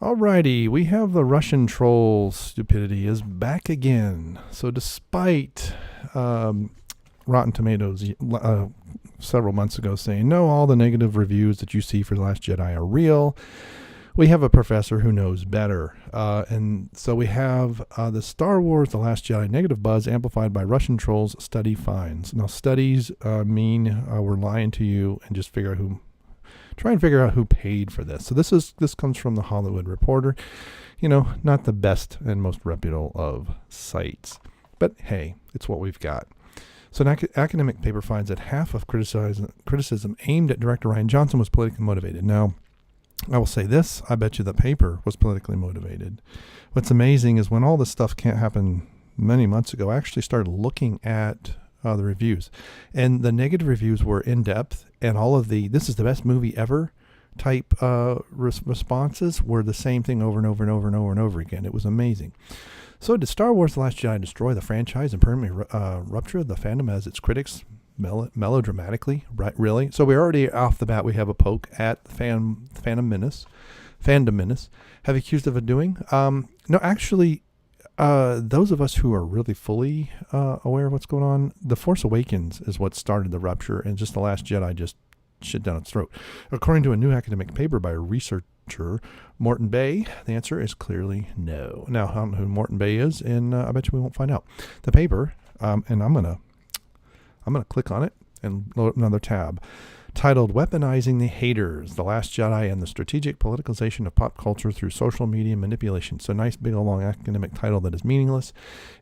Alrighty, we have the Russian troll stupidity is back again. So despite Rotten Tomatoes several months ago saying, no, all the negative reviews that you see for The Last Jedi are real, we have a professor who knows better. And so we have the Star Wars The Last Jedi negative buzz amplified by Russian trolls study finds. Now, studies mean we're lying to you and just try and figure out who paid for this. So this comes from the Hollywood Reporter. Not the best and most reputable of sites. But hey, it's what we've got. So an academic paper finds that half of criticism aimed at director Rian Johnson was politically motivated. Now, I will say this, I bet you the paper was politically motivated. What's amazing is when all this stuff can't happen many months ago, I actually started looking at the reviews. And the negative reviews were in depth, and all of this is the best movie ever type responses were the same thing over and over and over and over and over again. It was amazing. So did Star Wars The Last Jedi destroy the franchise and permanently rupture the fandom as its critics melodramatically? Right, really? So we already off the bat we have a poke at the fandom menace have accused of it doing. No, actually, those of us who are really fully aware of what's going on, The Force Awakens is what started the rupture, and just The Last Jedi just shit down its throat. According to a new academic paper by researcher Morten Bey, the answer is clearly no. Now, I don't know who Morten Bey is, and I bet you we won't find out. The paper, and I'm gonna click on it and load up another tab, titled Weaponizing the Haters, The Last Jedi and the Strategic Politicalization of Pop Culture Through Social Media Manipulation. So nice big long academic title that is meaningless.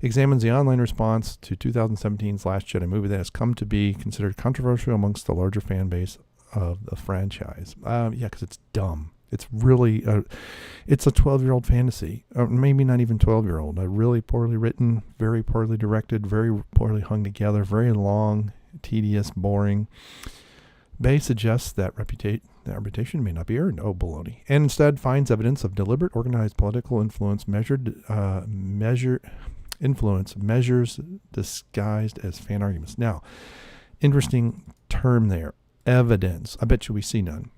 Examines the online response to 2017's Last Jedi movie that has come to be considered controversial amongst the larger fan base of the franchise. Because it's dumb. It's really, it's a 12-year-old fantasy, or maybe not even 12-year-old. A really poorly written, very poorly directed, very poorly hung together, very long, tedious, boring. Bey suggests that reputation may not be earned. Oh, baloney. And instead finds evidence of deliberate, organized political influence, measures disguised as fan arguments. Now, interesting term there. Evidence. I bet you we see none.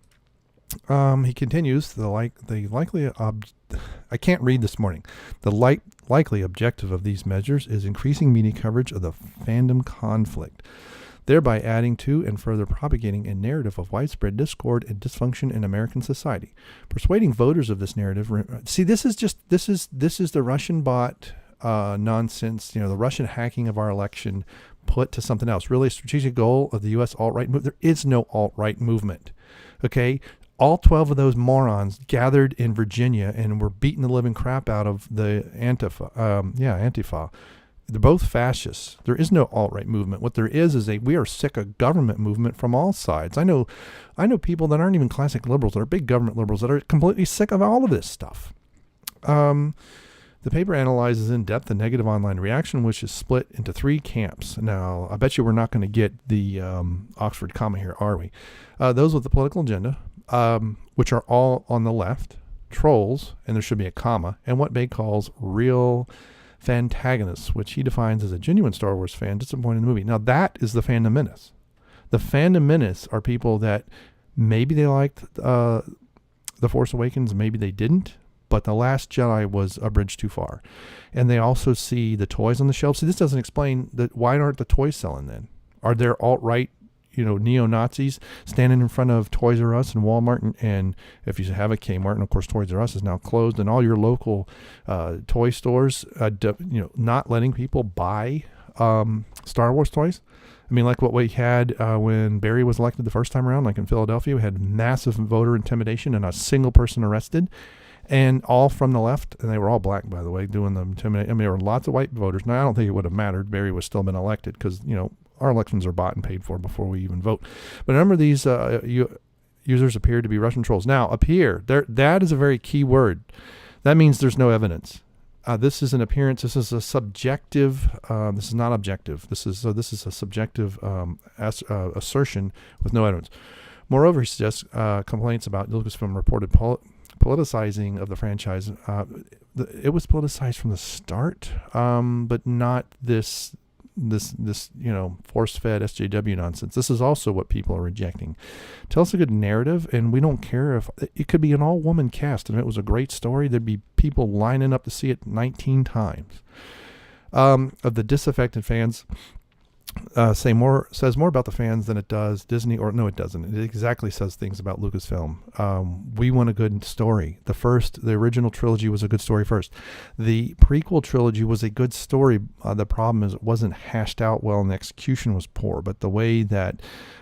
He continues, I can't read this morning. The likely objective of these measures is increasing media coverage of the fandom conflict, thereby adding to and further propagating a narrative of widespread discord and dysfunction in American society. Persuading voters of this narrative. See, this is the Russian bot nonsense, the Russian hacking of our election put to something else. Really a strategic goal of the U.S. alt-right movement. There is no alt-right movement. Okay? All 12 of those morons gathered in Virginia and were beating the living crap out of the Antifa. They're both fascists. There is no alt-right movement. What there is we are sick of government movement from all sides. I know people that aren't even classic liberals, that are big government liberals, that are completely sick of all of this stuff. The paper analyzes in depth the negative online reaction, which is split into three camps. Now, I bet you we're not going to get the Oxford comma here, are we? Those with the political agenda, which are all on the left, trolls, and there should be a comma, and what Bey calls real fantagonists, which he defines as a genuine Star Wars fan disappointed in the movie. Now, that is the fandom menace. The fandom menace are people that maybe they liked The Force Awakens, maybe they didn't, but The Last Jedi was a bridge too far. And they also see the toys on the shelves. See, this doesn't explain why aren't the toys selling then? Are there alt-right, neo-Nazis standing in front of Toys R Us and Walmart? And if you have a Kmart, and of course Toys R Us is now closed, and all your local toy stores, not letting people buy Star Wars toys. I mean, like what we had when Barry was elected the first time around, like in Philadelphia, we had massive voter intimidation and a single person arrested. And all from the left, and they were all black, by the way, doing the intimidation. I mean, there were lots of white voters. Now, I don't think it would have mattered. Barry would still been elected because, our elections are bought and paid for before we even vote. But a number of these users appear to be Russian trolls. Now, appear, that is a very key word. That means there's no evidence. This is an appearance. This is a subjective. This is not objective. This is a subjective assertion with no evidence. Moreover, he suggests complaints about Lucasfilm reported politicizing of the franchise. It was politicized from the start, but not this this force-fed SJW nonsense. This is also what people are rejecting. Tell us a good narrative, and we don't care if it could be an all-woman cast, and if it was a great story, there'd be people lining up to see it 19 times. Of the disaffected fans, says more about the fans than it does Disney, or no, it doesn't. It exactly says things about Lucasfilm. We want a good story. The original trilogy was a good story first. The prequel trilogy was a good story. The problem is it wasn't hashed out well and the execution was poor. But the way that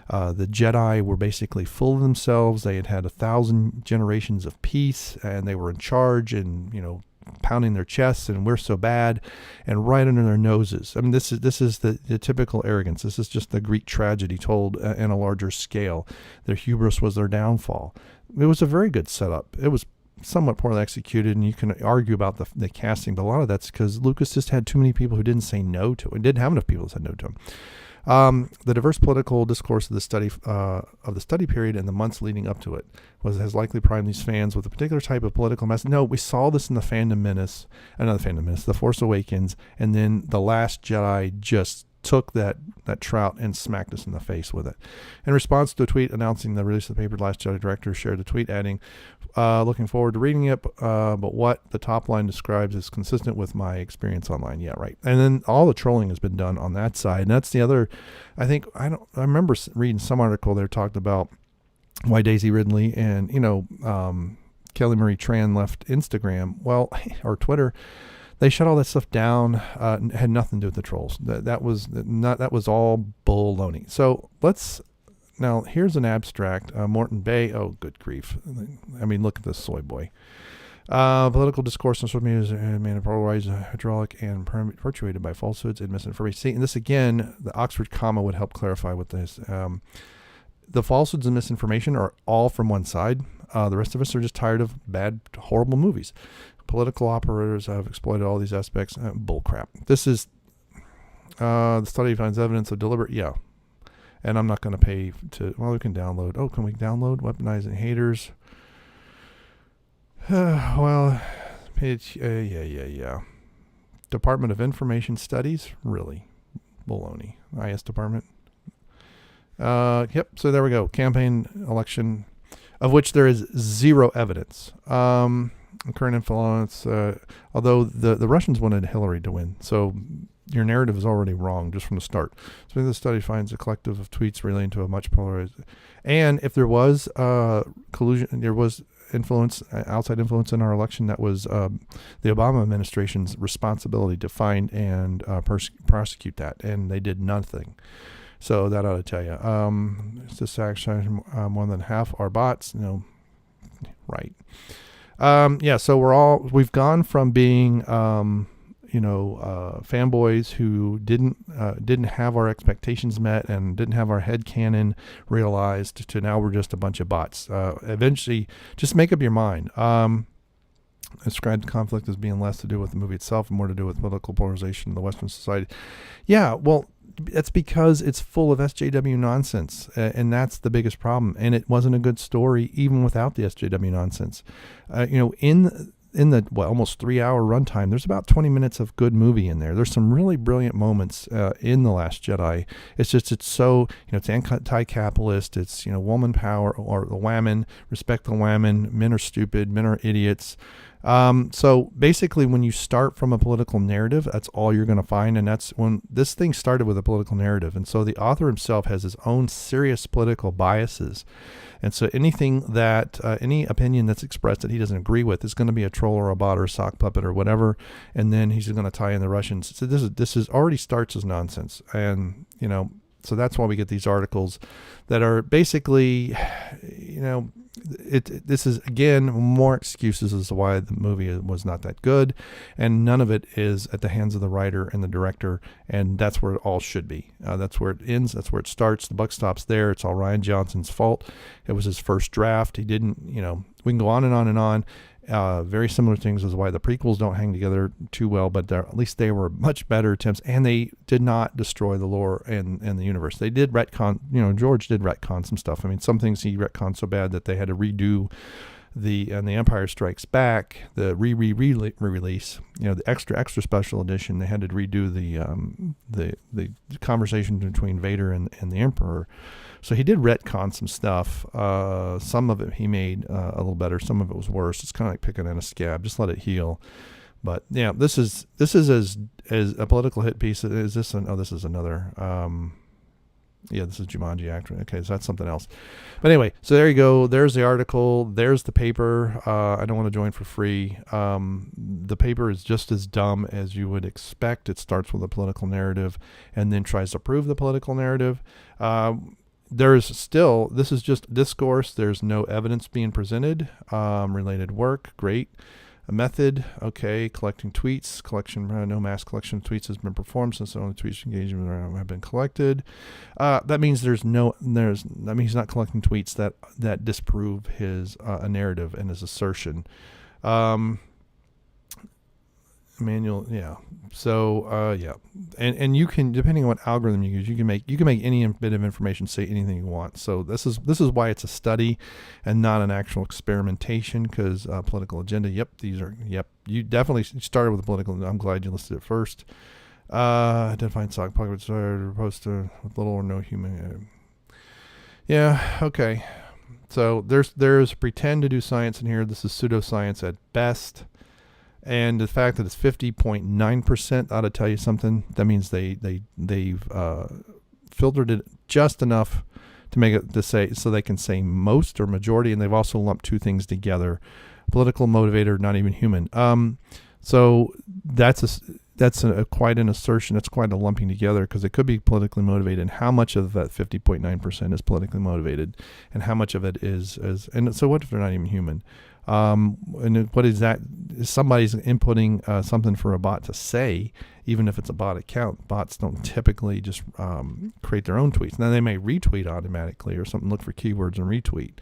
the Jedi were basically full of themselves, they had 1,000 generations of peace, and they were in charge, and pounding their chests, and we're so bad, and right under their noses. I mean, this is the typical arrogance. This is just the Greek tragedy told in a larger scale. Their hubris was their downfall. It was a very good setup. It was somewhat poorly executed, and you can argue about the casting, but a lot of that's because Lucas just had too many people who didn't say no to it. Didn't have enough people who said no to him. The diverse political discourse of the study period and the months leading up to it has likely primed these fans with a particular type of political message. No, we saw this in the The Force Awakens, and then The Last Jedi just took that trout and smacked us in the face with it. In response to a tweet announcing the release of the paper, Last Jedi director shared a tweet adding, looking forward to reading it, but what the top line describes is consistent with my experience online. Yeah, right. And then all the trolling has been done on that side. And that's the other, I remember reading some article there talked about why Daisy Ridley and, Kelly Marie Tran left Instagram, or Twitter. They shut all that stuff down. Had nothing to do with the trolls. That was all baloney. So now here's an abstract. Morten Bey. Oh, good grief! I mean, look at this soy boy. Political discourse on social media is polarized, hydraulic, and perpetuated by falsehoods and misinformation. See, and this again, the Oxford comma would help clarify what this. The falsehoods and misinformation are all from one side. The rest of us are just tired of bad, horrible movies. Political operators have exploited all these aspects. Bullcrap. This is the study finds evidence of deliberate. Yeah, and I'm not going to pay to. Well, we can download. Oh, can we download weaponizing haters? Page. Yeah. Department of Information Studies. Really, baloney. IS Department. Yep. So there we go. Campaign election, of which there is zero evidence. Current influence, although the Russians wanted Hillary to win, so your narrative is already wrong just from the start. So the study finds a collective of tweets relating to a much polarized, and if there was collusion, there was influence, outside influence in our election, that was the Obama administration's responsibility to find and prosecute that, and they did nothing. So that ought to tell you. This actually more than half are bots. Right. So we've gone from being, fanboys who didn't have our expectations met and didn't have our headcanon realized to now we're just a bunch of bots. Eventually, just make up your mind. Described conflict as being less to do with the movie itself and more to do with political polarization in the Western society. Yeah, well, that's because it's full of SJW nonsense, and that's the biggest problem. And it wasn't a good story even without the SJW nonsense. In the almost 3-hour runtime, there's about 20 minutes of good movie in there. There's some really brilliant moments in The Last Jedi. It's so, it's anti-capitalist. It's, woman power, or the women, respect the women. Men are stupid. Men are idiots. So basically, when you start from a political narrative, that's all you're going to find. And that's when this thing started with a political narrative. And so the author himself has his own serious political biases. And so anything that, any opinion that's expressed that he doesn't agree with is going to be a troll or a bot or a sock puppet or whatever. And then he's going to tie in the Russians. So this is already starts as nonsense. And, so that's why we get these articles that are basically, this is, again, more excuses as to why the movie was not that good. And none of it is at the hands of the writer and the director. And that's where it all should be. That's where it ends. That's where it starts. The buck stops there. It's all Rian Johnson's fault. It was his first draft. He didn't, we can go on and on and on. Very similar things as why the prequels don't hang together too well, but at least they were much better attempts, and they did not destroy the lore and the universe. They did retcon, George did retcon some stuff. I mean, some things he retconned so bad that they had to redo the Empire Strikes Back, the re-release, the extra special edition, they had to redo the conversation between Vader and the Emperor. So he did retcon some stuff. Some of it he made a little better. Some of it was worse. It's kind of like picking at a scab. Just let it heal. But yeah, this is as a political hit piece. Is this? This is another. This is Jumanji actor. Okay, so that's something else. But anyway, so there you go. There's the article. There's the paper. I don't want to join for free. The paper is just as dumb as you would expect. It starts with a political narrative and then tries to prove the political narrative. There's still, this is just discourse. There's no evidence being presented. Related work, great. A method, okay. Collecting tweets, no mass collection of tweets has been performed since the only tweets engagement have been collected. That means that means he's not collecting tweets that disprove his narrative and his assertion. Manual, yeah. So and you can, depending on what algorithm you use, you can make any bit of information say anything you want. So this is why it's a study and not an actual experimentation, because political agenda. You definitely started with the political. I'm glad you listed it first. Identifying sock pockets opposed to with little or no human. Yeah. Okay. So there's pretend to do science in here. This is pseudoscience at best. And the fact that it's 50.9% ought to tell you something. That means they've filtered it just enough to make it to say, so they can say most or majority, and they've also lumped two things together: political motivator, not even human. So that's quite an assertion. It's quite a lumping together, because it could be politically motivated. And how much of that 50.9% is politically motivated, and how much of it is and so what if they're not even human? And what is that? Somebody's inputting something for a bot to say, even if it's a bot account. Bots don't typically just create their own tweets. Now they may retweet automatically or something, look for keywords and retweet.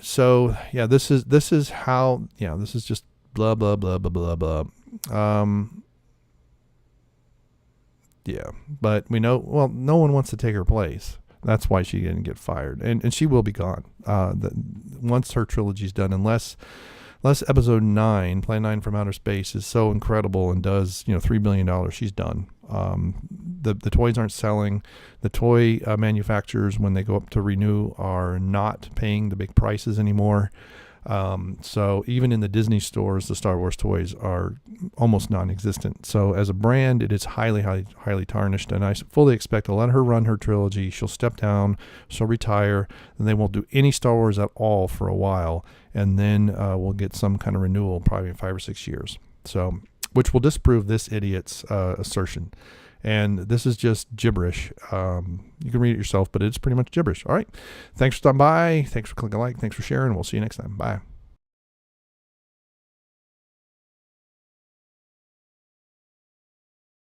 So yeah, this is how, this is just blah, blah, blah, blah, blah, blah. Yeah, but we know, well, no one wants to take her place. That's why she didn't get fired, and she will be gone. Once her trilogy's done, unless episode 9, Plan 9 from Outer Space, is so incredible and does $3 billion, she's done. The toys aren't selling. The toy manufacturers, when they go up to renew, are not paying the big prices anymore. So even in the Disney stores, the Star Wars toys are almost non-existent. So as a brand, it is highly, highly, highly tarnished. And I fully expect to let her run her trilogy. She'll step down, she'll retire, and they won't do any Star Wars at all for a while. And then we'll get some kind of renewal, probably in 5 or 6 years. So, which will disprove this idiot's assertion. And this is just gibberish. You can read it yourself, but it's pretty much gibberish. All right. Thanks for stopping by. Thanks for clicking like. Thanks for sharing. We'll see you next time. Bye.